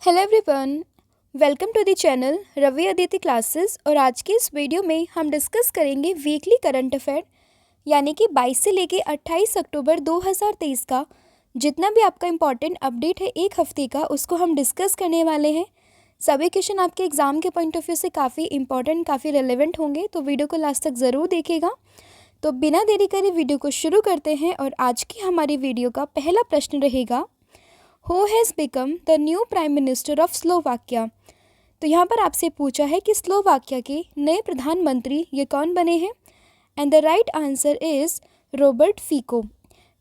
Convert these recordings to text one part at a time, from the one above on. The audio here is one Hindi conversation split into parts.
Hello everyone, welcome to the channel Ravi Aditi classes. और आज की इस वीडियो में हम डिस्कस करेंगे वीकली करंट अफेयर यानी कि 22 से लेके 28 अक्टूबर 2023 का जितना भी आपका इम्पॉर्टेंट अपडेट है एक हफ्ते का, उसको हम डिस्कस करने वाले हैं। सभी क्वेश्चन आपके एग्ज़ाम के पॉइंट ऑफ व्यू से काफ़ी इंपॉर्टेंट, काफ़ी रेलेवेंट होंगे, तो वीडियो को लास्ट तक ज़रूर देखिएगा। तो बिना देरी करे वीडियो को शुरू करते हैं। और आज की हमारी वीडियो का पहला प्रश्न रहेगा, Who has become the new Prime Minister of Slovakia? तो यहाँ पर आपसे पूछा है कि स्लोवाकिया के नए प्रधानमंत्री ये कौन बने हैं। And the right answer is Robert Fico,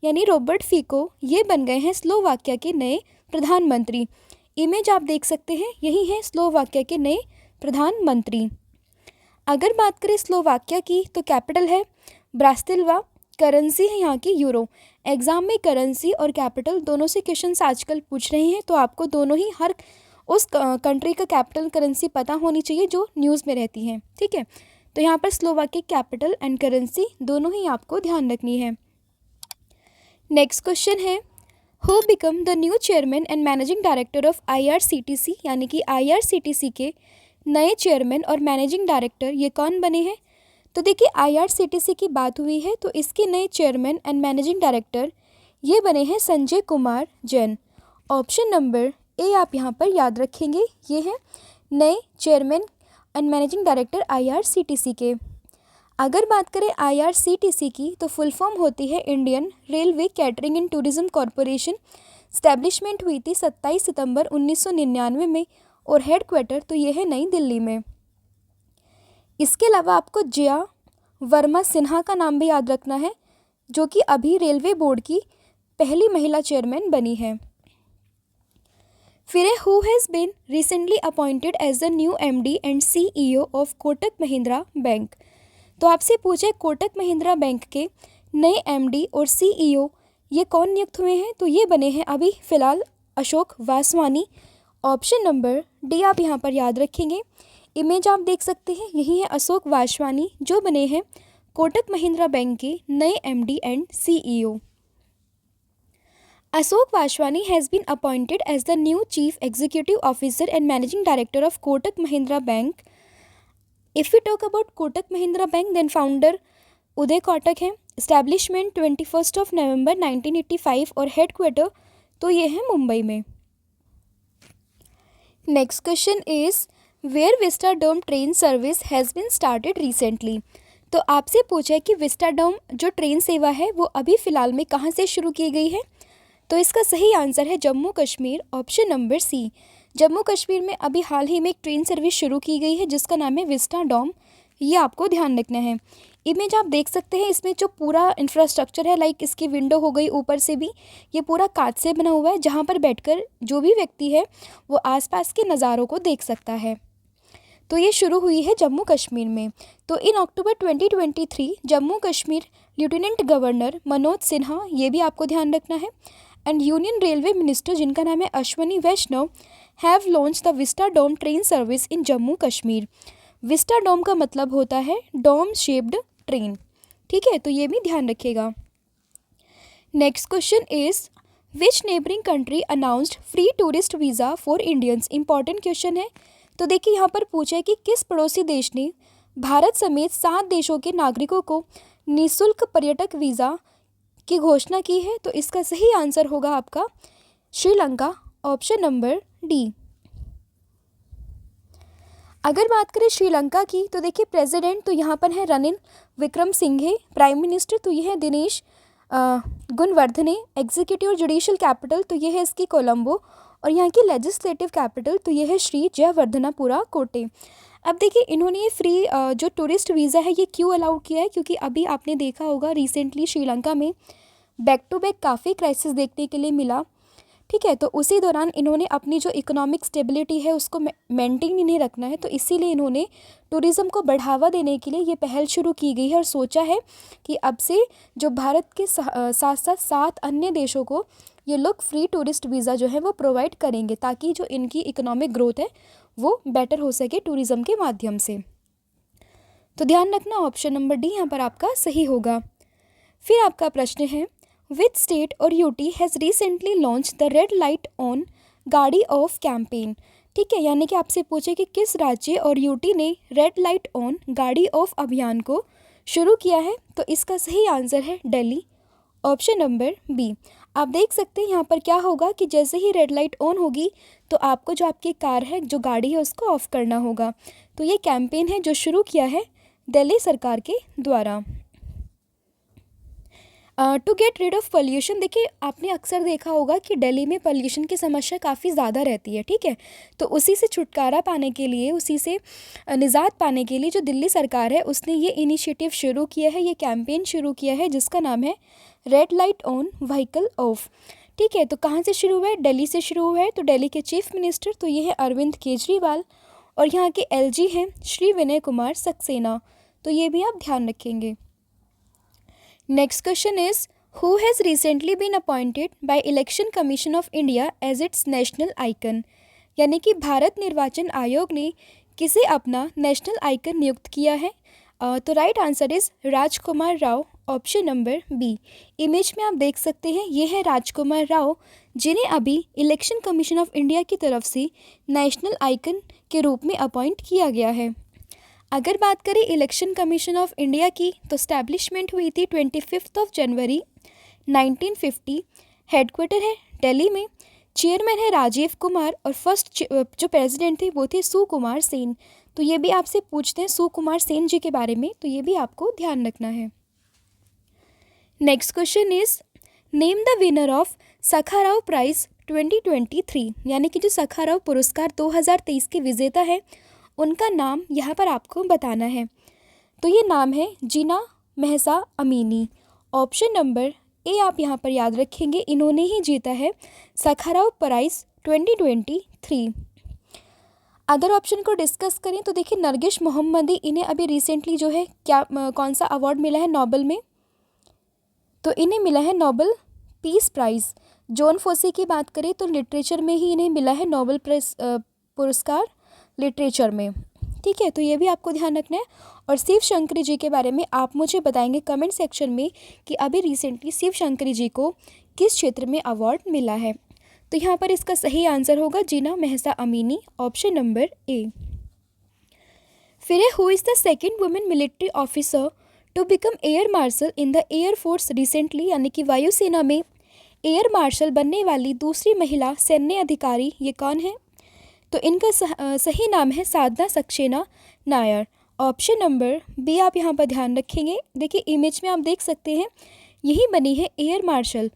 यानी रॉबर्ट फीको ये बन गए हैं स्लोवाकिया के नए प्रधानमंत्री। इमेज आप देख सकते हैं, यही है स्लोवाकिया के नए प्रधानमंत्री। अगर बात करें स्लोवाकिया की तो कैपिटल है ब्रास्तिल्वा, करेंसी है यहाँ की यूरो। एग्ज़ाम में करेंसी और कैपिटल दोनों से क्वेश्चंस आजकल पूछ रहे हैं, तो आपको दोनों ही हर उस कंट्री का कैपिटल करेंसी पता होनी चाहिए जो न्यूज़ में रहती है, ठीक है। तो यहाँ पर स्लोवाकिया कैपिटल एंड करेंसी दोनों ही आपको ध्यान रखनी है। नेक्स्ट क्वेश्चन है, who become the new chairman and managing director of IRCTC, यानी कि IRCTC के नए चेयरमैन और मैनेजिंग डायरेक्टर ये कौन बने हैं। तो देखिए IRCTC की बात हुई है, तो इसके नए चेयरमैन एंड मैनेजिंग डायरेक्टर ये बने हैं Sanjay Kumar Jain. Option number A आप यहाँ पर याद रखेंगे, ये है नए chairman and managing director IRCTC के। अगर बात करें IRCTC की तो फुल फॉर्म होती है Indian railway catering and tourism corporation. Establishment हुई थी 27 सितंबर 1999 में और हेडक्वार्टर तो ये है नई दिल्ली में। इसके अलावा आपको जया वर्मा सिन्हा का नाम भी याद रखना है, जो कि अभी रेलवे बोर्ड की पहली महिला चेयरमैन बनी है। फिर who has been recently appointed as the new MD and CEO of Kotak Mahindra bank. तो आपसे पूछा है कोटक महिंद्रा बैंक के नए MD और CEO ये कौन नियुक्त हुए हैं। तो ये बने हैं अभी फ़िलहाल Ashok Vaswani. Option number D आप यहाँ पर याद रखेंगे। इमेज आप देख सकते हैं, यही है अशोक वासवानी जो बने हैं कोटक महिंद्रा बैंक के नए MD and CEO। Ashok Vaswani has been appointed as the new chief executive officer and managing director of Kotak Mahindra bank. If you talk about Kotak Mahindra bank then founder Uday Kotak है। इस्टेब्लिशमेंट 21 नवंबर 1985 और हेडक्वार्टर तो ये है मुंबई में। Next question is where Vistadome train service has been started recently. तो आपसे पूछा है कि विस्टाडोम जो ट्रेन सेवा है वो अभी फ़िलहाल में कहाँ से शुरू की गई है। तो इसका सही आंसर है Jammu Kashmir. Option number C, Jammu Kashmir में अभी हाल ही में एक ट्रेन सर्विस शुरू की गई है जिसका नाम है विस्टाडोम। ये आपको ध्यान रखना है। इमेज आप देख सकते हैं, इसमें जो पूरा इंफ्रास्ट्रक्चर है, लाइक इसकी विंडो हो गई, ऊपर से भी ये पूरा कांच से बना हुआ है, जहाँ पर बैठकर जो भी व्यक्ति है वो आसपास के नज़ारों को देख सकता है। तो ये शुरू हुई है जम्मू कश्मीर में। तो इन October 2023 Jammu Kashmir lieutenant governor Manoj Sinha, ये भी आपको ध्यान रखना है, एंड यूनियन रेलवे मिनिस्टर जिनका नाम है Ashwini Vaishnaw have launch the Vistadome train service in Jammu Kashmir. Vistadome का मतलब होता है डोम शेप्ड ट्रेन, ठीक है, तो ये भी ध्यान रखिएगा। Next question is which neighbouring country announced free tourist visa for Indians. Important question है। तो देखिए यहाँ पर पूछा है कि किस पड़ोसी देश ने भारत समेत 7 देशों के नागरिकों को निःशुल्क पर्यटक वीज़ा की घोषणा की है। तो इसका सही आंसर होगा आपका श्रीलंका। Option number D. अगर बात करें श्रीलंका की तो देखिए प्रेसिडेंट तो यहाँ पर है रनिल विक्रमसिंघे, प्राइम मिनिस्टर तो ये है दिनेश गुणवर्धने, एग्जीक्यूटिव और जुडिशियल कैपिटल तो ये है इसकी कोलंबो, और यहाँ की लेजिस्लेटिव कैपिटल तो ये है श्री जयवर्धनापुरा कोटे। अब देखिए इन्होंने ये फ्री जो टूरिस्ट वीज़ा है ये क्यों अलाउड किया है, क्योंकि अभी आपने देखा होगा रिसेंटली श्रीलंका में बैक टू बैक काफ़ी क्राइसिस देखने के लिए मिला, ठीक है। तो उसी दौरान इन्होंने अपनी जो इकोनॉमिक स्टेबिलिटी है उसको मेंटेन नहीं रखना है, तो इसीलिए इन्होंने टूरिज़्म को बढ़ावा देने के लिए ये पहल शुरू की गई है और सोचा है कि अब से जो भारत के साथ साथ 7 अन्य देशों को ये लोग फ्री टूरिस्ट वीज़ा जो है वो प्रोवाइड करेंगे, ताकि जो इनकी इकोनॉमिक ग्रोथ है वो बेटर हो सके टूरिज़्म के माध्यम से। तो ध्यान रखना ऑप्शन नंबर डी यहाँ पर आपका सही होगा। फिर आपका प्रश्न है, विच स्टेट और UT has recently launch the red light on गाड़ी ऑफ कैंपेन। ठीक है, यानी कि आपसे पूछे कि किस राज्य और यूटी ने रेड लाइट ऑन गाड़ी ऑफ अभियान को शुरू किया है, तो इसका सही आंसर है दिल्ली, ऑप्शन नंबर बी। आप देख सकते हैं यहाँ पर क्या होगा कि जैसे ही रेड लाइट ऑन होगी तो आपको जो आपकी कार है, जो गाड़ी है, उसको ऑफ करना होगा। तो ये कैंपेन है जो शुरू किया है दिल्ली सरकार के द्वारा। To get rid of pollution, देखिए आपने अक्सर देखा होगा कि दिल्ली में पोल्यूशन की समस्या काफ़ी ज़्यादा रहती है। ठीक है, तो उसी से छुटकारा पाने के लिए, उसी से निजात पाने के लिए जो दिल्ली सरकार है उसने ये इनिशिएटिव शुरू किया है, ये कैंपेन शुरू किया है जिसका नाम है red light on vehicle of. ठीक है, तो कहाँ से शुरू हुआ है? दिल्ली से शुरू हुआ है। तो दिल्ली के चीफ मिनिस्टर तो ये है अरविंद केजरीवाल और यहाँ के एलजी हैं श्री विनय कुमार सक्सेना। तो ये भी आप ध्यान रखेंगे। Next question is who has recently been appointed by election commission of India as its national icon, यानी कि भारत निर्वाचन आयोग ने किसे अपना नेशनल आइकन नियुक्त किया है? तो right answer is Rajkumar Rao, option number B. Image में आप देख सकते हैं ये है राजकुमार राव, जिन्हें अभी इलेक्शन कमीशन ऑफ इंडिया की तरफ से नेशनल आइकन के रूप में अपॉइंट किया गया है। अगर बात करें इलेक्शन कमीशन ऑफ इंडिया की, तो स्टैब्लिशमेंट हुई थी 25 जनवरी 1950। हेडक्वार्टर है दिल्ली में। चेयरमैन है राजीव कुमार और फर्स्ट जो प्रेसिडेंट थे वो थे सुकुमार सेन। तो ये भी आपसे पूछते हैं सुकुमार सेन जी के बारे में, तो ये भी आपको ध्यान रखना है। Next question is name the winner of Sakharov prize 2023, यानी कि जो सखाराव पुरस्कार 2023 के विजेता है उनका नाम यहाँ पर आपको बताना है। तो ये नाम है Jina Mahsa Amini, option number A आप यहाँ पर याद रखेंगे। इन्होंने ही जीता है सखाराव प्राइज 2023। अदर ऑप्शन को डिस्कस करें तो देखिए नरगिस मोहम्मदी, इन्हें अभी रिसेंटली जो है क्या कौन सा अवार्ड मिला है नोबेल में? तो इन्हें मिला है Nobel peace prize. John foci की बात करें तो लिटरेचर में ही इन्हें मिला है नोबेल पुरस्कार लिटरेचर में। ठीक है, तो ये भी आपको ध्यान रखना है। और शिव शंकरी जी के बारे में आप मुझे बताएंगे कमेंट सेक्शन में कि अभी रिसेंटली शिव शंकरी जी को किस क्षेत्र में अवार्ड मिला है। तो यहाँ पर इसका सही आंसर होगा Jina Mahsa Amini, option number A. फिर who is the second women military officer to become air marshal in the air force recently, यानी कि वायुसेना में एयर मार्शल बनने वाली दूसरी महिला सैन्य अधिकारी ये कौन है? तो इनका सही नाम है Sadhana Saxena Nair, option number B आप यहाँ पर ध्यान रखेंगे। देखिए इमेज में आप देख सकते हैं यही बनी है एयर मार्शल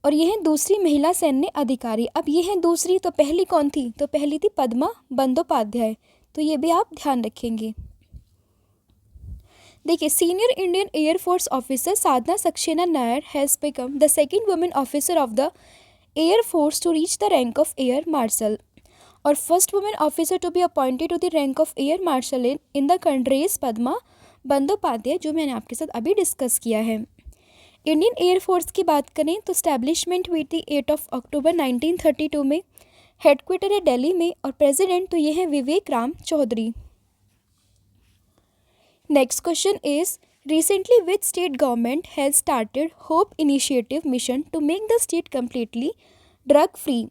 और ये है दूसरी महिला सैन्य अधिकारी। अब ये है दूसरी, तो पहली कौन थी? तो पहली थी पद्मा बंदोपाध्याय। तो ये भी आप ध्यान रखेंगे। देखिए senior Indian air force officer Sadhana Saxena Nair has become the second women officer of the air force to reach the rank of air marshal और first women officer to be appointed to the rank of air marshal in the country is Padma Bandopadhyay, जो मैंने आपके साथ अभी डिस्कस किया है। इंडियन एयर फोर्स की बात करें तो स्टैब्लिशमेंट हुई थी 8 अक्टूबर 1932 में। हेडक्वार्टर है दिल्ली में और प्रेसिडेंट तो ये है Vivek Ram Chaudhary. Next question is recently which state government has started Hope initiative mission to make the state completely drug free,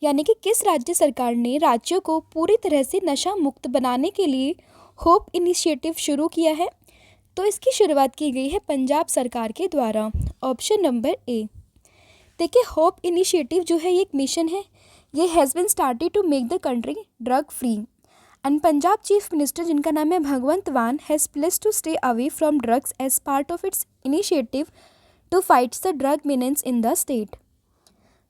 यानी कि किस राज्य सरकार ने राज्यों को पूरी तरह से नशा मुक्त बनाने के लिए होप इनिशिएटिव शुरू किया है? तो इसकी शुरुआत की गई है पंजाब सरकार के द्वारा, ऑप्शन नंबर ए। देखिए होप इनिशिएटिव जो है ये एक मिशन है, ये has been started to make the country drug free and Punjab chief minister जिनका नाम है Bhagwant Mann has placed to stay away from drugs as part of its initiative to fights the drug menace in the state.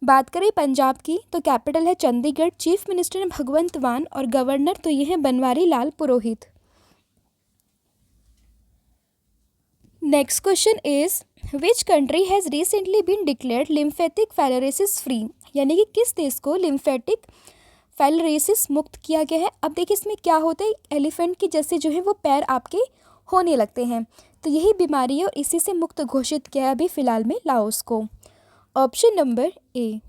बात करें पंजाब की तो कैपिटल है चंडीगढ़, चीफ मिनिस्टर है भगवंत मान और गवर्नर तो ये है Banwari Lal Purohit. Next question is which country has recently been declared lymphatic filariasis free, यानी कि किस देश को लिम्फेटिक फाइलरेसिस मुक्त किया गया है? अब देखिए इसमें क्या होता है, एलिफेंट के जैसे जो है वो पैर आपके होने लगते हैं, तो यही बीमारी है और इसी से मुक्त घोषित किया है अभी फ़िलहाल में लाओस को, ऑप्शन नंबर ए।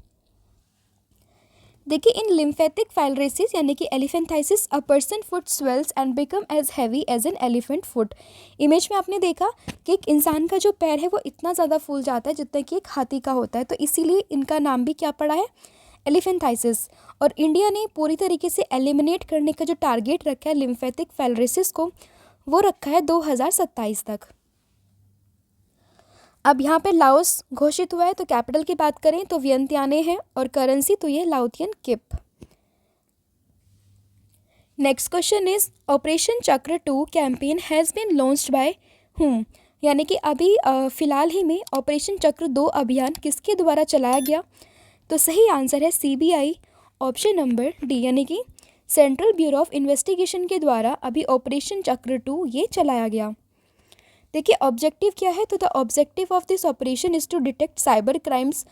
देखिए इन लिम्फेटिक फाइलरेसिस यानी कि elephantiasis a person foot swells and become as heavy as an elephant foot. Image में आपने देखा कि एक इंसान का जो पैर है वो इतना ज़्यादा फूल जाता है जितना कि एक हाथी का होता है, तो इसीलिए इनका नाम भी क्या पड़ा है, एलिफेंथाइसिस। और इंडिया ने पूरी तरीके से एलिमिनेट करने का जो टारगेट रखा है लिम्फेटिक फेलरेसिस को, वो रखा है 2027 तक। अब यहाँ पे लाओस घोषित हुआ है, तो कैपिटल की बात करें तो वियंतियाने है और करेंसी तो ये Laotian kip. Next question is operation Chakra 2 campaign has been launched by whom, यानी कि अभी फिलहाल ही में ऑपरेशन चक्र 2 अभियान किसके द्वारा चलाया गया? तो सही आंसर है CBI, ऑप्शन नंबर डी, यानी कि सेंट्रल ब्यूरो ऑफ इन्वेस्टिगेशन के द्वारा अभी ऑपरेशन चक्र 2 ये चलाया गया। देखिए ऑब्जेक्टिव क्या है, तो the objective of this operation is to detect cyber crimes.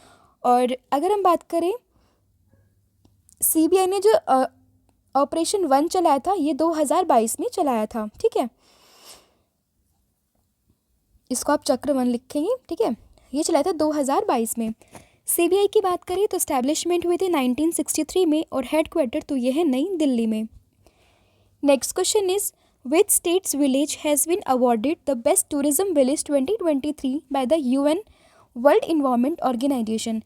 और अगर हम बात करें CBI ने जो ऑपरेशन 1 चलाया था ये 2022 में चलाया था, ठीक है, इसको आप चक्र 1 लिखेंगे, ठीक है, ये चलाया था 2022 में। CBI की बात करें तो स्टैब्लिशमेंट हुई थी 1963 में और हेडक्वार्टर तो ये है नई दिल्ली में। Next question is which states village has been awarded the best tourism village 2023 by the UN world environment organisation,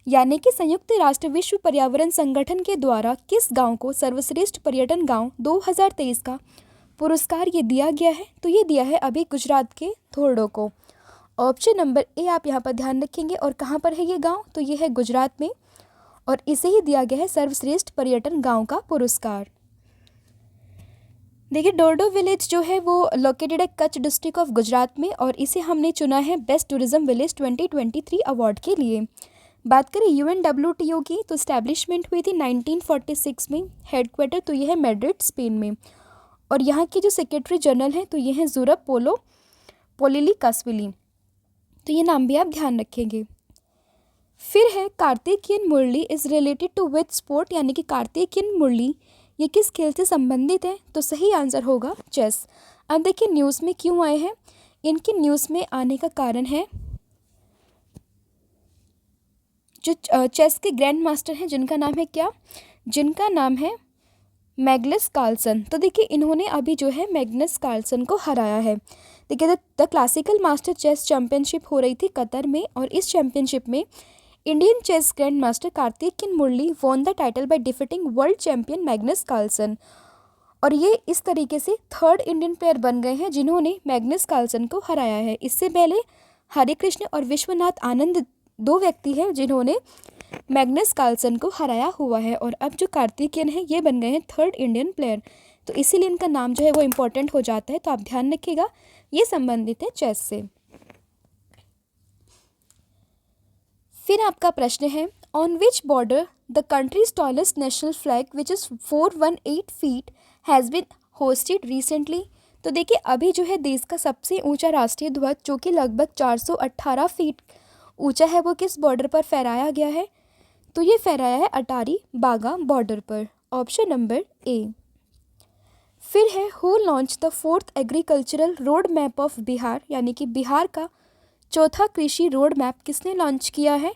यानी कि संयुक्त राष्ट्र विश्व पर्यावरण संगठन के द्वारा किस गांव को सर्वश्रेष्ठ पर्यटन गांव 2023 का पुरस्कार ये दिया गया है? तो ये दिया है अभी गुजरात के धोरडो को। ऑप्शन नंबर ए आप यहाँ पर ध्यान रखेंगे। और कहाँ पर है ये गांव? तो ये है गुजरात में और इसे ही दिया गया है सर्वश्रेष्ठ पर्यटन गांव का पुरस्कार। देखिए धोरडो विलेज जो है वो लोकेटेड है कच्छ डिस्ट्रिक्ट ऑफ गुजरात में और इसे हमने चुना है बेस्ट टूरिज्म विलेज 2023 अवार्ड के लिए। बात करें UNWTO की तो स्टैब्लिशमेंट हुई थी 1946 में, हेडक्वार्टर तो ये है मैड्रिड स्पेन में और यहाँ के जो सेक्रेटरी जनरल हैं तो ये हैं ज़ुरब पोलिली कास्विली, तो ये नाम भी आप ध्यान रखेंगे। फिर है Karthikeyan Murali is related to which sport, यानी कि कार्तिकेयन मुरली ये किस खेल से संबंधित है? तो सही आंसर होगा चेस। अब देखिए न्यूज़ में क्यों आए हैं, इनके न्यूज़ में आने का कारण है जो चेस के ग्रैंड मास्टर हैं जिनका नाम है क्या? जिनका नाम है मैग्नस कार्लसन। तो देखिए इन्होंने अभी जो है मैग्नस कार्लसन को हराया है। देखिए the classical master chess championship हो रही थी कतर में और इस चैंपियनशिप में Indian chess grandmaster Karthikeyan Murali won the title by defeating world champion Magnus Carlsen और ये इस तरीके से थर्ड इंडियन प्लेयर बन गए हैं जिन्होंने मैग्नस कार्लसन को हराया है। इससे पहले हरे कृष्ण और विश्वनाथ आनंद 2 व्यक्ति हैं जिन्होंने मैग्नस कार्लसन को हराया हुआ है और अब जो कार्तिकेयन है ये बन गए हैं थर्ड इंडियन प्लेयर, तो इसीलिए इनका नाम जो है वो इम्पोर्टेंट हो जाता है, तो आप ध्यान रखिएगा ये संबंधित है चेस से। फिर आपका प्रश्न है on which border the country's tallest national flag which is 418 feet has been hosted recently. तो देखिए अभी जो है देश का सबसे ऊंचा राष्ट्रीय ध्वज जो कि लगभग 418 फीट ऊंचा है वो किस बॉर्डर पर फहराया गया है? तो ये फहराया है अटारी बागा बॉर्डर पर, ऑप्शन नंबर ए। फिर है who launch the 4th agricultural road map of Bihar, यानी कि बिहार का चौथा कृषि रोड मैप किसने लॉन्च किया है?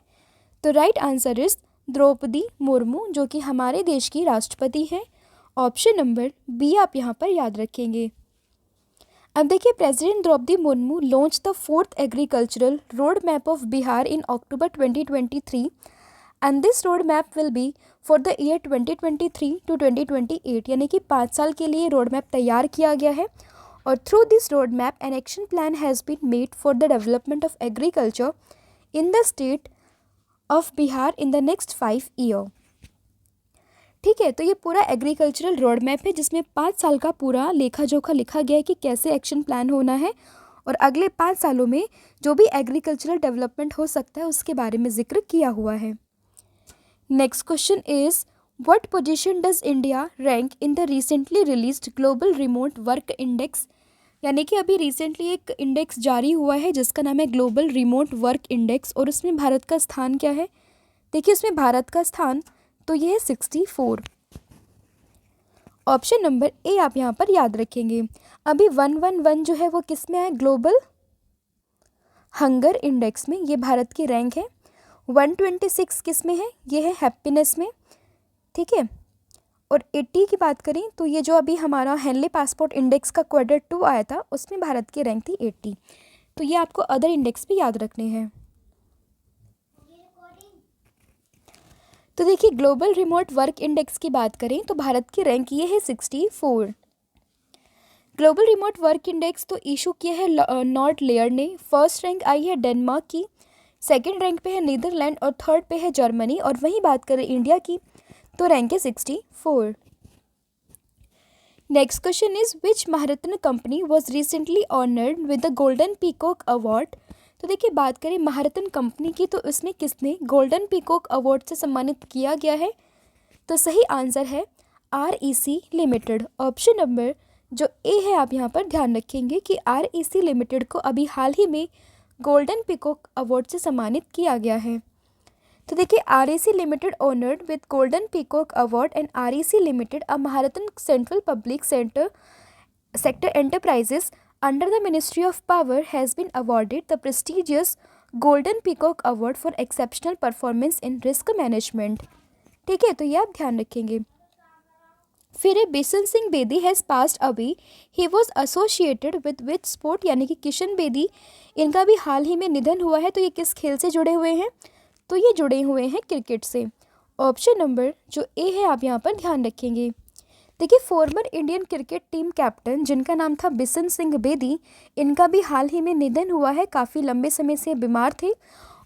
तो right answer is Draupadi Murmu जो कि हमारे देश की राष्ट्रपति हैं, ऑप्शन नंबर बी आप यहाँ पर याद रखेंगे। अब देखिए president Draupadi Murmu launch the 4th agricultural road map of Bihar in October 2023 and this road map will be for the year 2023 to 2028, यानी कि 5 साल के लिए रोड मैप तैयार किया गया है और through this road map an action plan has been made for the development of agriculture in the state of Bihar in the next 5 year. ठीक है, तो ये पूरा एग्रीकल्चरल रोड मैप है जिसमें 5 साल का पूरा लेखा जोखा लिखा गया है कि कैसे एक्शन प्लान होना है और अगले 5 सालों में जो भी एग्रीकल्चरल डेवलपमेंट हो सकता है उसके बारे में जिक्र किया हुआ है। Next question is what position does India rank in the recently released global remote work index, यानी कि अभी रिसेंटली एक इंडेक्स जारी हुआ है जिसका नाम है ग्लोबल रिमोट वर्क इंडेक्स और उसमें भारत का स्थान क्या है? देखिए उसमें भारत का स्थान तो ये है 64, ऑप्शन नंबर ए आप यहाँ पर याद रखेंगे। अभी 111 जो है वो किस में है? ग्लोबल हंगर इंडेक्स में, ये भारत की रैंक है। 126 किस में है? ये है हैप्पीनेस में, ठीक है। और 80 की बात करें तो ये जो अभी हमारा हेनले पासपोर्ट इंडेक्स का Q2 आया था उसमें भारत की रैंक थी 80, तो ये आपको अदर इंडेक्स भी याद रखने हैं। तो देखिए ग्लोबल रिमोट वर्क इंडेक्स की बात करें तो भारत की रैंक ये है 64। ग्लोबल रिमोट वर्क इंडेक्स तो इशू किया है नॉर्थ लेयर ने। फर्स्ट रैंक आई है डेनमार्क की, सेकंड रैंक पे है नीदरलैंड और थर्ड पे है जर्मनी। और वहीं बात करें इंडिया की तो रैंक है 64। Next question is which Maharatna company was recently honoured with the golden peacock award. तो देखिए बात करें महारत्न कंपनी की तो उसमें किसने गोल्डन पीकॉक अवार्ड से सम्मानित किया गया है। तो सही आंसर है REC लिमिटेड। ऑप्शन नंबर जो ए है आप यहाँ पर ध्यान रखेंगे कि REC लिमिटेड को अभी हाल ही में गोल्डन पीकॉक अवार्ड से सम्मानित किया गया है। तो देखिए REC limited honoured with golden peacock award and REC limited a Maharatna central public sector enterprises under the Ministry of Power has been awarded the prestigious Golden Peacock Award for exceptional performance in risk management। ठीक है, तो ये आप ध्यान रखेंगे। फिर Bishan Singh Bedi has passed away, he was associated with which sport. यानी कि किशन बेदी इनका भी हाल ही में निधन हुआ है। तो ये किस खेल से जुड़े हुए हैं, तो ये जुड़े हुए हैं क्रिकेट से। ऑप्शन नंबर जो ए है आप यहाँ पर ध्यान रखेंगे। देखिए former Indian cricket team captain जिनका नाम था बिशन सिंह बेदी, इनका भी हाल ही में निधन हुआ है। काफ़ी लंबे समय से बीमार थे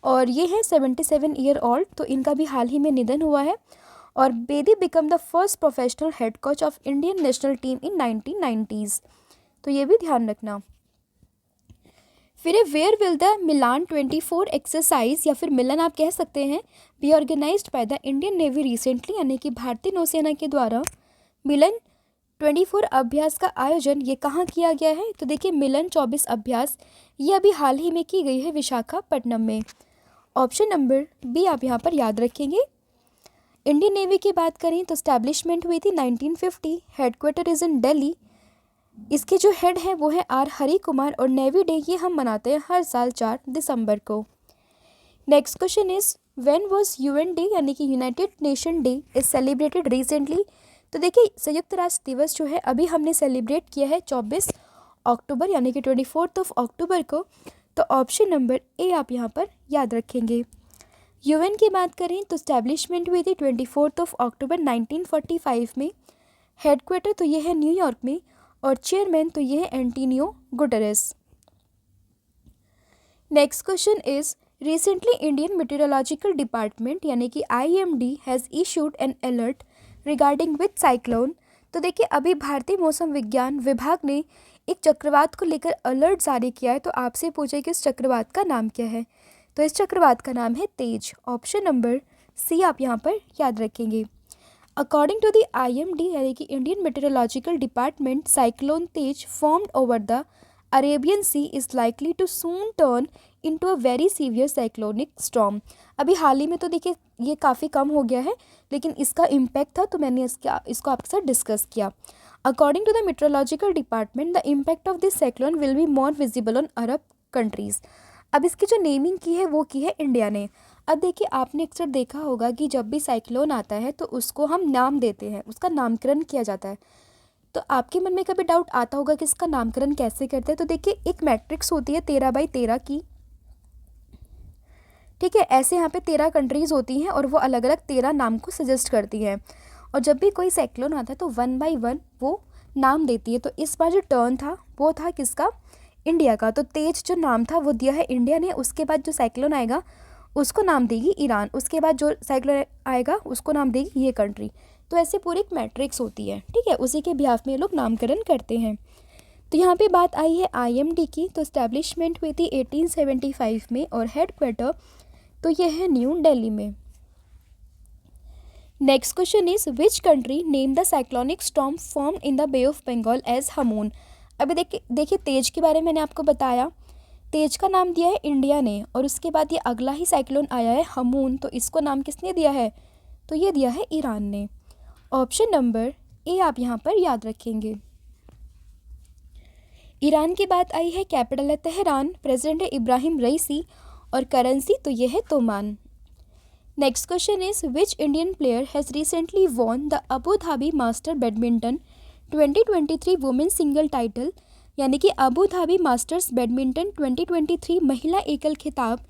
और ये हैं 77 ईयर ओल्ड। तो इनका भी हाल ही में निधन हुआ है। और Bedi became the first professional head coach of Indian national team in 1990s। तो ये भी ध्यान रखना। फिर where will the Milan 24 exercise या फिर मिलन आप कह सकते हैं be organised by the Indian navy recently. यानी कि भारतीय नौसेना के द्वारा मिलन 24 अभ्यास का आयोजन ये कहाँ किया गया है। तो देखिए मिलन 24 अभ्यास ये अभी हाल ही में की गई है विशाखापट्टनम में। ऑप्शन नंबर बी आप यहाँ पर याद रखेंगे। इंडियन नेवी की बात करें तो स्टैब्लिशमेंट हुई थी 1950, हेडक्वार्टर इज़ इन दिल्ली। इसके जो हेड है वो है R हरि कुमार। और नेवी डे ये हम मनाते हैं हर साल 4 दिसंबर को। Next question is when was UN day यानी कि United nation day is celebrated recently. तो देखिए संयुक्त राष्ट्र दिवस जो है अभी हमने सेलिब्रेट किया है 24 अक्टूबर यानी कि 24 अक्टूबर को। तो ऑप्शन नंबर ए आप यहाँ पर याद रखेंगे। UN की बात करें तो स्टैब्लिशमेंट हुई थी 24 अक्टूबर 1945 में। हेडक्वार्टर तो ये है न्यूयॉर्क में और चेयरमैन तो ये है Antonio Guterres. Next question is recently Indian meteorological department यानी कि IMD has issued N alert regarding with cyclone. तो देखिए अभी भारतीय मौसम विज्ञान विभाग ने एक चक्रवात को लेकर अलर्ट जारी किया है। तो आपसे पूछे कि इस चक्रवात का नाम क्या है। तो इस चक्रवात का नाम है तेज। ऑप्शन नंबर सी आप यहाँ पर याद रखेंगे। अकॉर्डिंग टू द IMD यानी कि Indian meteorological department cyclone Tej formed over the Arabian sea is likely to soon turn into a very severe cyclonic storm. अभी हाल ही में तो देखिए ये काफ़ी कम हो गया है लेकिन इसका इम्पैक्ट था तो मैंने इसको आपके साथ डिस्कस किया। According to the meteorological department the impact of this cyclone will be more visible on Arab countries. अब इसकी जो नेमिंग की है वो की है इंडिया ने। अब देखिए आपने अक्सर देखा होगा कि जब भी साइक्लोन आता है तो उसको हम नाम देते हैं, उसका नामकरण किया जाता है। तो आपके मन में कभी डाउट आता होगा कि इसका नामकरण कैसे करते हैं। तो देखिए एक मैट्रिक्स होती है 13x13 की, ठीक है। ऐसे यहाँ पे 13 कंट्रीज़ होती हैं और वो अलग अलग 13 नाम को सजेस्ट करती हैं। और जब भी कोई साइक्लोन आता है तो 1 by 1 वो नाम देती है। तो इस बार जो टर्न था वो था किसका, इंडिया का। तो तेज जो नाम था वो दिया है इंडिया ने। उसके बाद जो साइक्लोन आएगा उसको नाम देगी ईरान। उसके बाद जो साइक्लोन आएगा उसको नाम देगी ये कंट्री। तो ऐसे पूरी एक मैट्रिक्स होती है, ठीक है। उसी के बिहाफ में लोग नामकरण करते हैं। तो यहाँ पे बात आई है IMD की। तो इस्टेब्लिशमेंट हुई थी 1875 में और हेडक्वार्टर तो ये है न्यू दिल्ली में। Next question is which country name the cyclonic storm form in the bay of Bengal as Hamoon. अभी देखिए तेज के बारे में मैंने आपको बताया, तेज का नाम दिया है इंडिया ने और उसके बाद ये अगला ही साइक्लोन आया है हमून। तो इसको नाम किसने दिया है, तो ये दिया है ईरान ने। ऑप्शन नंबर ए आप यहाँ पर याद रखेंगे। ईरान की बात आई है, कैपिटल है तेहरान, प्रेसिडेंट है इब्राहिम रईसी और करेंसी तो ये है toman. Next question is which Indian player has recently won the Abu Dhabi master badminton 2023 women single title. यानी कि अबू धाबी मास्टर्स बैडमिंटन 2023 महिला एकल खिताब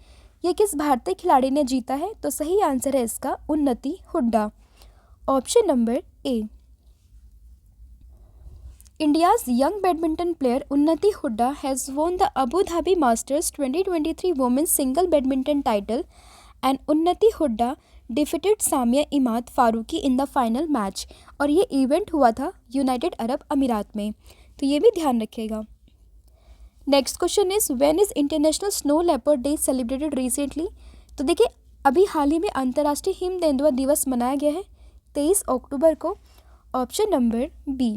ये किस भारतीय खिलाड़ी ने जीता है? तो सही आंसर है इसका उन्नति Hooda, option number A. India's young badminton player Unnati Hooda has won the Abu Dhabi Masters 2023 Women's Single Badminton title, and Unnati Hooda defeated Samia Imad Faruqi in the final match। और ये इवेंट हुआ था यूनाइटेड अरब अमीरात में, तो ये भी ध्यान रखिएगा। Next question is when is international snow leopard day celebrated recently? तो देखिए अभी हाल ही में अंतर्राष्ट्रीय हिम तेंदुआ दिवस मनाया गया है 23 अक्टूबर को, ऑप्शन नंबर बी।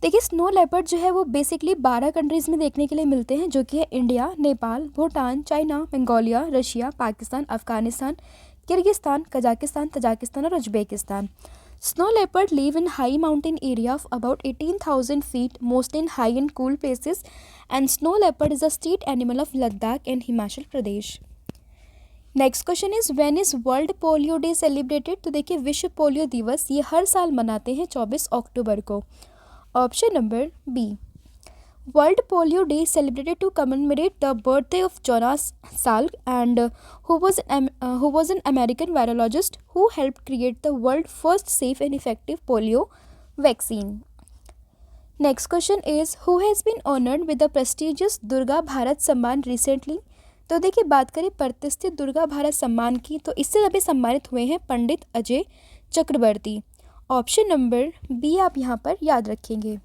देखिए स्नो लेपर्ड जो है वो बेसिकली 12 कंट्रीज़ में देखने के लिए मिलते हैं, जो कि है India, Nepal, Bhutan, China, Mongolia, Russia, Pakistan, Afghanistan, Kyrgyzstan, Kazakhstan, Tajikistan और Uzbekistan. Snow leopard live in high mountain area of about 18,000 feet, most in high and cool places, and snow leopard is a state animal of Ladakh and Himachal Pradesh. Next question is when is world polio day celebrated? तो देखिए विश्व पोलियो दिवस ये हर साल मनाते हैं 24 अक्टूबर को, option number B. World polio day celebrated to commemorate the birthday of Jonas Salk and who was an American virologist who helped create the world's first safe and effective polio vaccine। Next question is who has been honored with the prestigious Durga Bharat सम्मान recently? तो देखिए बात करें प्रतिष्ठित दुर्गा भारत सम्मान की, तो इससे अभी सम्मानित हुए हैं पंडित अजय चक्रवर्ती, ऑप्शन नंबर बी आप यहाँ पर याद रखेंगे।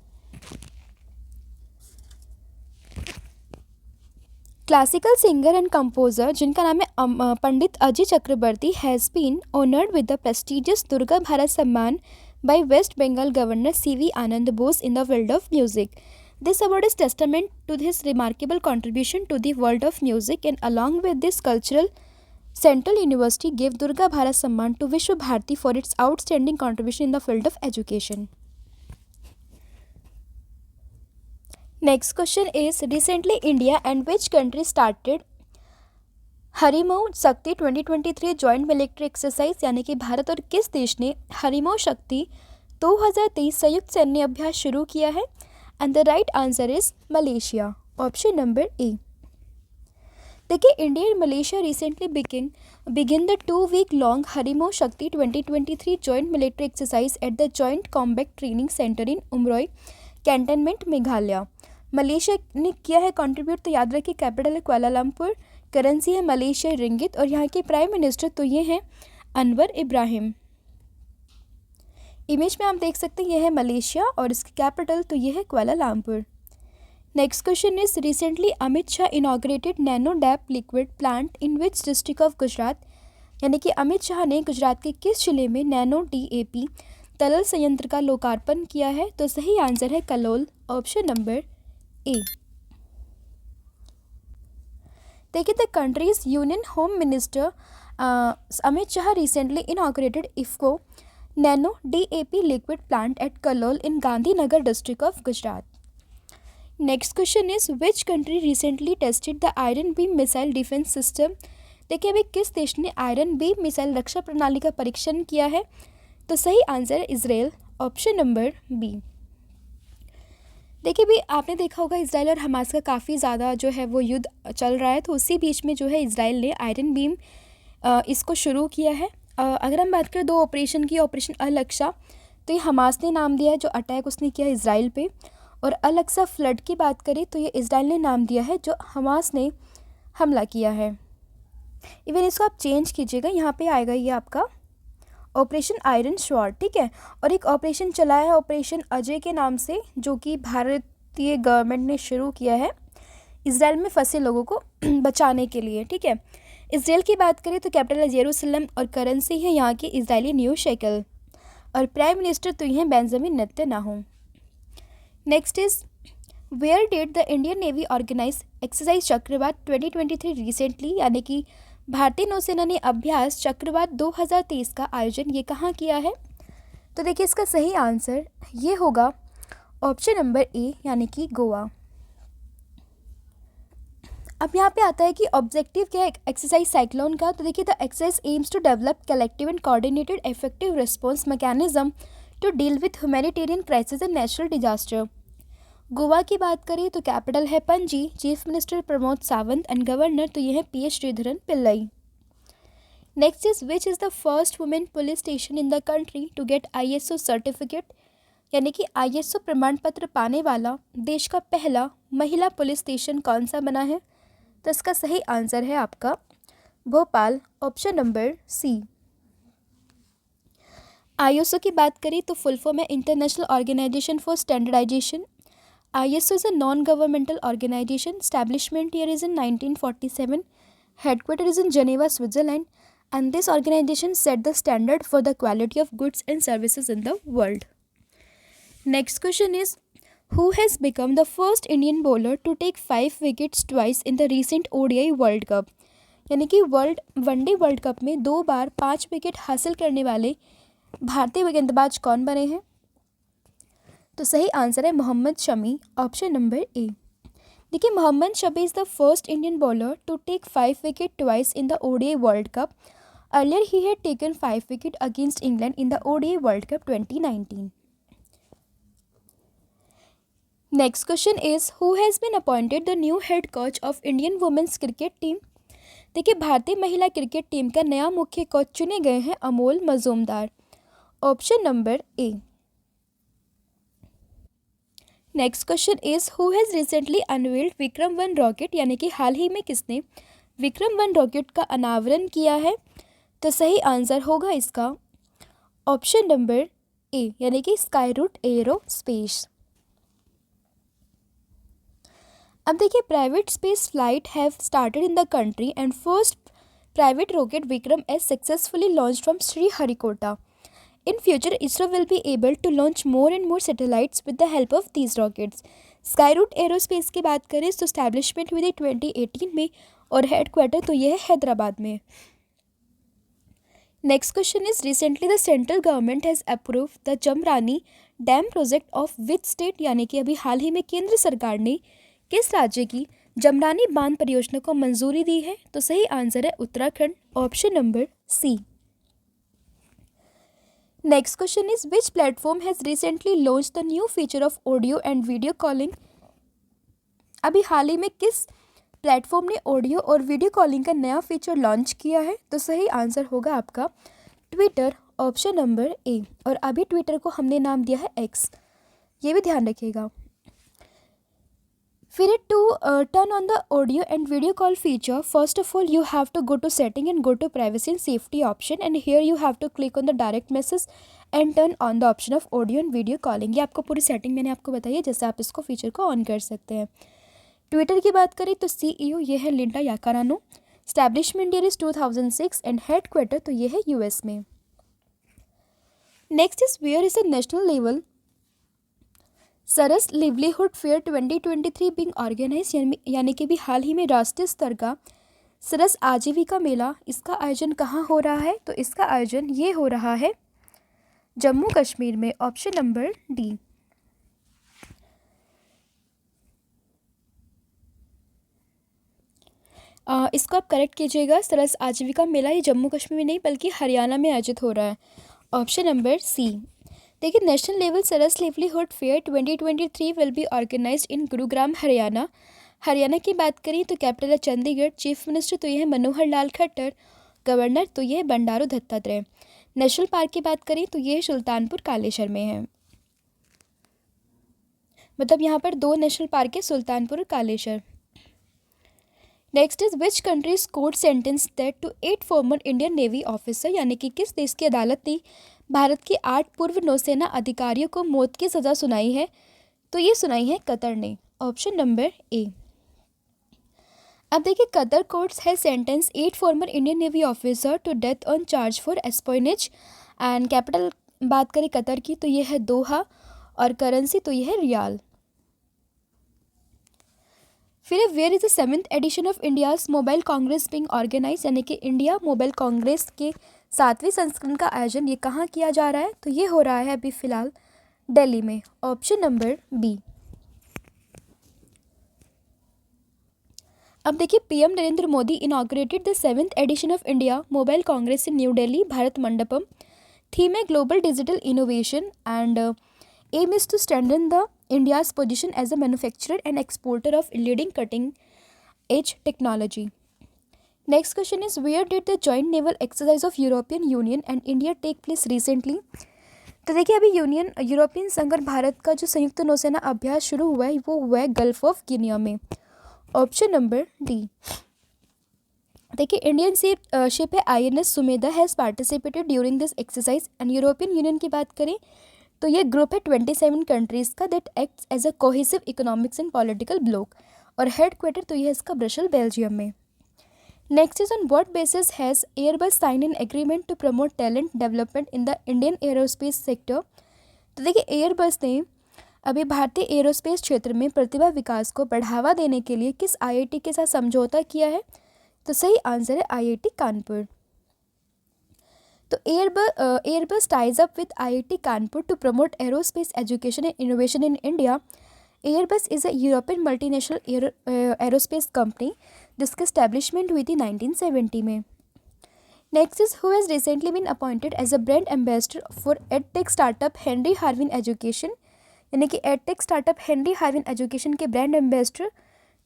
क्लासिकल सिंगर एंड कंपोजर जिनका नाम है Pandit Ajay Chakraborty has been honoured with the prestigious Durga Bharat Samman by west Bengal governor CV Ananda Bose in the field of music. This award is testament to his remarkable contribution to the world of music, and along with this cultural Central University gave Durga Bharat Samman to Vishwa Bharati for its outstanding contribution in the field of education। Next question is recently India and which country started हरिमो Shakti 2023 joint military exercise? यानी कि भारत और किस देश ने हरिमो शक्ति 2023 संयुक्त सैन्य अभ्यास शुरू किया है? And the right answer is Malaysia, option number A. देखिए India and Malaysia recently begin the 2-week long Harimau Shakti 2023 joint military exercise at the joint combat training centre in Umroi cantonment Meghalaya. Malaysia ने किया है कंट्रीब्यूट, तो याद रखिए कैपिटल है कुआलालंपुर, करेंसी है मलेशिया रिंगित, और यहाँ के प्राइम मिनिस्टर तो ये हैं अनवर इब्राहिम। इमेज में आप देख सकते हैं ये है मलेशिया और इसकी कैपिटल तो ये है Kuala Lumpur. Next question is recently Amit Shah inaugurated nano DAP liquid plant in which district of Gujarat? यानी कि अमित शाह ने गुजरात के किस जिले में नैनो DAP तरल संयंत्र का लोकार्पण किया है? तो सही आंसर है कलोल, ऑप्शन नंबर ए। देखिए the countries union home minister Amit Shah recently inaugurated IFFCO nano DAP liquid plant at Kalol in Gandhinagar district of Gujarat. Next question is which country recently tested the iron beam missile defence system? देखिए अभी किस देश ने आयरन बीम मिसाइल रक्षा प्रणाली का परीक्षण किया है? तो सही आंसर है इजराइल, ऑप्शन नंबर बी। देखिए भी आपने देखा होगा इसराइल और हमास का काफ़ी ज़्यादा जो है वो युद्ध चल रहा है, तो उसी बीच में जो है इसराइल ने आयरन बीम इसको शुरू किया है। अगर हम बात करें दो ऑपरेशन की, ऑपरेशन अल अक्सा तो ये हमास ने नाम दिया है जो अटैक उसने किया इसराइल पे, और अल अक्सा फ्लड की बात करें तो ये इसराइल ने नाम दिया है जो हमास ने हमला किया है। इवन इसको आप चेंज कीजिएगा, यहाँ पे आएगा ये आपका ऑपरेशन आयरन स्वॉर्ड, ठीक है। और एक ऑपरेशन चला है ऑपरेशन अजय के नाम से, जो कि भारतीय गवर्नमेंट ने शुरू किया है इसराइल में फंसे लोगों को बचाने के लिए, ठीक है। इसराइल की बात करें तो कैपिटल है जेरूसलम और करेंसी है यहाँ की इजरायली न्यू शेकल, और प्राइम मिनिस्टर तो ये हैं Benjamin Netanyahu. Next is where did the Indian navy organise exercise Chakravat 2023 recently? यानी कि भारतीय नौसेना ने अभ्यास चक्रवात 2023 का आयोजन ये कहाँ किया है? तो देखिए इसका सही आंसर ये होगा ऑप्शन नंबर ए, यानी कि गोवा। अब यहाँ पे आता है कि ऑब्जेक्टिव क्या है एक्सरसाइज साइक्लोन का? तो देखिए the exercise aims to develop collective and coordinated effective response mechanism to deal with humanitarian crisis and natural disaster. Goa की बात करें तो कैपिटल है Panaji, chief minister Pramod Sawant and governor तो ये है PS Sreedharan Pillai. Next is which is the first women police station in the country to get ISO certificate, यानी कि ISO प्रमाण पत्र पाने वाला देश का पहला महिला पुलिस स्टेशन कौन सा बना है? तो इसका सही आंसर है आपका Bhopal, option number C। ISO की बात करें तो फुल फॉर्म है international organisation for standardisation. ISO is a non-governmental organization. Establishment year is in 1947. Headquarters is in Geneva, Switzerland. And this organization set the standard for the quality of goods and services in the world. Next question is, who has become the first Indian bowler to take 5 wickets twice in the recent ODI World Cup? यानी कि वनडे वर्ल्ड कप में 2 बार 5 विकेट हासिल करने वाले भारतीय गेंदबाज कौन बने हैं? तो सही आंसर है Mohammed Shami, option number A। देखिए, Mohammed Shami is the first Indian bowler to take 5 wicket twice in the ODI world cup. Earlier he had taken 5 wicket against England in the ODI world cup 2019। Next question is, who has been appointed the new head coach of Indian women's cricket team? देखिए, भारतीय महिला क्रिकेट टीम का नया मुख्य कोच चुने गए हैं Amol Majumdar, option number A। Next question is, who has recently unveiled Vikram one rocket, यानी कि हाल ही में किसने विक्रम-1 रॉकेट का अनावरण किया है? तो सही आंसर होगा इसका ऑप्शन नंबर A, यानी कि स्काईरूट एरोस्पेस। अब देखिए, private space flight have started in the country and first private rocket Vikram S successfully launch from Sriharikota. In future, ISRO will be able to launch more and more satellites with the help of these rockets. Skyroot Aerospace की बात करें तो स्टैब्लिशमेंट हुई थी 2018 में और हेडक्वार्टर तो ये है हैदराबाद में। Next question is, recently the central government has approved the Jamrani dam project of which state, यानी कि अभी हाल ही में केंद्र सरकार ने किस राज्य की जमरानी बांध परियोजना को मंजूरी दी है? तो सही आंसर है Uttarakhand, option number C। Next question is, which platform has recently launch the new feature of audio and video calling? अभी हाल ही में किस प्लेटफॉर्म ने ऑडियो और वीडियो कॉलिंग का नया फीचर लॉन्च किया है? तो सही आंसर होगा आपका ट्विटर, ऑप्शन नंबर A। और अभी ट्विटर को हमने नाम दिया है X, ये भी ध्यान रखिएगा। फिर to turn on the audio and video call feature, first of all you have to go to setting and go to privacy and safety option, and here you have to click on the direct message and turn on the option of audio and video calling। ये आपको पूरी सेटिंग मैंने आपको बताई है, जैसे आप इसको फीचर को ऑन कर सकते हैं। ट्विटर की बात करें तो CEO ये है Linda Yaccarino, establishment year is 2006 and headquarter तो ये है US में। Next is, where is the national level Saras livelihood fair 2023 being organise, यानी कि भी हाल ही में राष्ट्रीय स्तर का सरस आजीविका मेला, इसका आयोजन कहाँ हो रहा है? तो इसका आयोजन ये हो रहा है जम्मू कश्मीर में, ऑप्शन नंबर D। इसको आप करेक्ट कीजिएगा, सरस आजीविका मेला ये जम्मू कश्मीर में नहीं बल्कि हरियाणा में आयोजित हो रहा है, ऑप्शन नंबर C। देखिए, national level Saras livelihood fair 2023 will be organised in Gurugram, Haryana. Haryana की बात करें तो कैपिटल है चंडीगढ़, चीफ मिनिस्टर तो ये है मनोहर लाल खट्टर, गवर्नर तो ये है बंडारू दत्तात्रेय। नेशनल पार्क की बात करें तो ये सुल्तानपुर कालेश्वर में है, मतलब यहाँ पर 2 नेशनल पार्क है, सुल्तानपुर और Kaleshwar. Next is, which country's court sentence death to 8 former Indian navy officer, यानी कि किस देश की अदालत ने भारत के 8 पूर्व नौसेना अधिकारियों को मौत की सज़ा सुनाई है? तो ये सुनाई है कतर ने, ऑप्शन नंबर A। अब देखिए, कतर कोर्ट्स है sentence 8 former Indian navy officer to death on charge for espionage. And capital बात करें कतर की तो ये है दोहा और करेंसी तो ये है रियाल। फिर where is the 7th edition of India's mobile congress being organise, यानी कि इंडिया मोबाइल कांग्रेस के 7वें संस्करण का आयोजन ये कहाँ किया जा रहा है? तो ये हो रहा है अभी फ़िलहाल दिल्ली में, ऑप्शन नंबर B। अब देखिए, PM Narendra Modi inaugurated the 7th edition of India mobile congress in new Delhi, Bharat Mandapam. Theme है global digital innovation and aim is to strengthen the India's position as a manufacturer and exporter of leading cutting edge technology. Next question is, where did the joint naval exercise of European Union and India take place recently? तो देखिए अभी यूरोपियन संघ और भारत का जो संयुक्त नौसेना अभ्यास शुरू हुआ है वो हुआ है गल्फ ऑफ गिनिया में। Option number D. देखिए इंडियन शिप है INS Sumedha has participated during this exercise. And European union की बात करें तो ये ग्रुप है 27 कंट्रीज़ का that acts as a cohesive economics and political bloc, और हेड क्वार्टर तो ये है इसका ब्रसेल बेल्जियम में। Next is on what basis has Airbus sign an agreement to promote talent development in the Indian aerospace sector. तो देखिए एयरबस ने अभी भारतीय एरोस्पेस क्षेत्र में प्रतिभा विकास को बढ़ावा देने के लिए किस IIT के साथ समझौता किया है? तो सही आंसर है IIT कानपुर। तो Airbus ties up with IIT Kanpur to promote aerospace education and innovation in India. Airbus is a European multinational aerospace company जिसकी स्टैब्लिशमेंट हुई थी 1970 में। Next is who has recently been appointed as a brand ambassador for edtech startup Henry Harvin education. यानी कि edtech startup Henry Harvin education के ब्रांड एम्बेसडर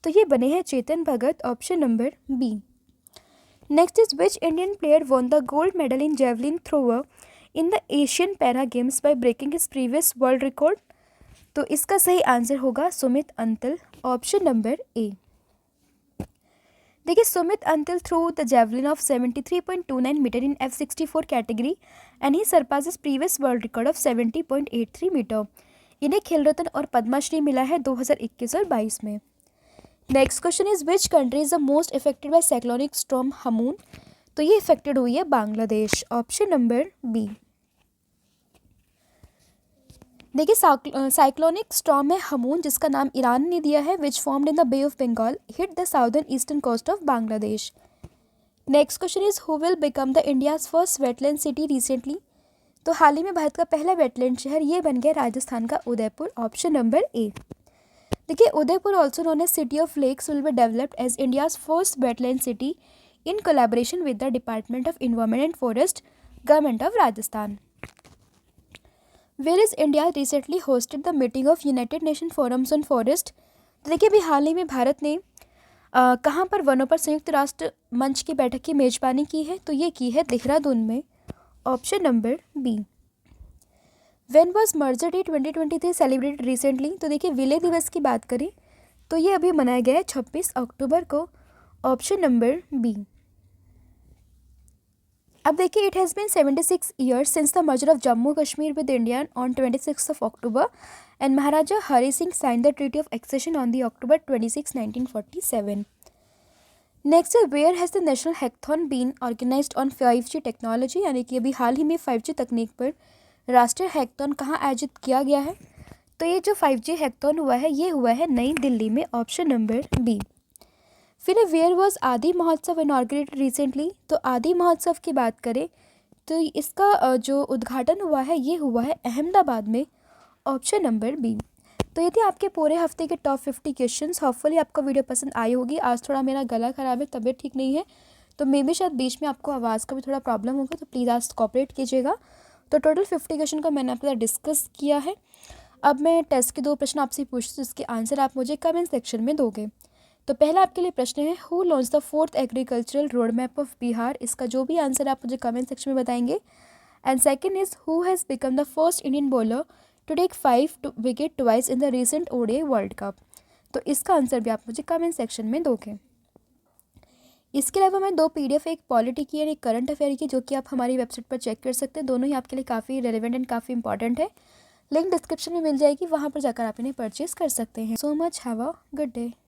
तो ये बने हैं Chetan Bhagat. Option number B. Next is which Indian player won the gold medal in javelin thrower in the Asian para games by breaking his previous world record. तो इसका सही आंसर होगा Sumit Antil. Option number A. देखिए Sumit Antil threw the javelin of 73.29 metre in F64 category and he surpasses previous world record of 70.83 metre. इन्हें खेल रत्न और पद्मश्री मिला है 2021 और 22 में। Next question is which country is the most affected by cyclonic storm Hamoon. तो ये इफेक्टेड हुई है बांग्लादेश। Option number B. देखिए साइक्लोनिक स्टॉर्म है हमून जिसका नाम ईरान ने दिया है which formed in the bay of Bengal hit the southern eastern coast of Bangladesh. Next question is who will become the India's first wetland city recently. तो हाल ही में भारत का पहला वेटलैंड शहर ये बन गया राजस्थान का उदयपुर। Option number A. देखिए Udaipur also known as city of lakes will be developed as India's first wetland city in collaboration with the department of environment and forest government of Rajasthan. Where is India recently hosted the meeting of united nation forums on forest. तो देखिए अभी हाल ही में भारत ने कहाँ पर वनों पर संयुक्त राष्ट्र मंच की बैठक की मेजबानी की है? तो ये की है देहरादून में। Option number B. When was merger day 2023 celebrated recently. तो देखिए विलय दिवस की बात करें तो ये अभी मनाया गया है 26 अक्टूबर को। Option number B. अब देखिए it has been 76 years since the merger of Jammu Kashmir with India on 26 of October and Maharaja Hari Singh sign the treaty of accession on the October 26, 1947। Next where has the national hackathon been organised on 5G technology. यानी कि अभी हाल ही में 5G तकनीक पर राष्ट्रीय हैकाथॉन कहाँ आयोजित किया गया है? तो ये जो 5G हैकाथॉन हुआ है ये हुआ है नई दिल्ली में। Option number B. फिर where was Aadi Mahotsav इनॉर्गेटेड recently. तो आदि महोत्सव की बात करें तो इसका जो उद्घाटन हुआ है ये हुआ है अहमदाबाद में। Option number B. तो ये थे आपके पूरे हफ्ते के टॉप 50 क्वेश्चंस। होपफुली आपको वीडियो पसंद आई होगी। आज थोड़ा मेरा गला ख़राब है, तबीयत ठीक नहीं है, तो मे बी शायद बीच में आपको आवाज़ का भी थोड़ा प्रॉब्लम होगा, तो प्लीज़ आज कोऑपरेट कीजिएगा। तो टोटल 50 क्वेश्चन का मैंने आपके साथ डिस्कस किया है। अब मैं टेस्ट के 2 प्रश्न आपसे पूछती हूँ जिसके आंसर आप मुझे कमेंट सेक्शन में दोगे। तो पहला आपके लिए प्रश्न है who launch the 4th agricultural road map of Bihar. इसका जो भी आंसर आप मुझे कमेंट सेक्शन में बताएंगे। And second is who has become the first Indian bowler to take 5 wicket twice in the recent ODI world cup. तो इसका आंसर भी आप मुझे कमेंट सेक्शन में दोगे। इसके अलावा मैं 2 PDF, एक पॉलिटी की और एक करंट अफेयर की, जो कि आप हमारी वेबसाइट पर चेक कर सकते हैं। दोनों ही आपके लिए काफ़ी रेलिवेंट एंड काफ़ी इंपॉर्टेंट है। लिंक डिस्क्रिप्शन में मिल जाएगी, वहाँ पर जाकर आप इन्हें परचेज कर सकते हैं। So much, have a good day.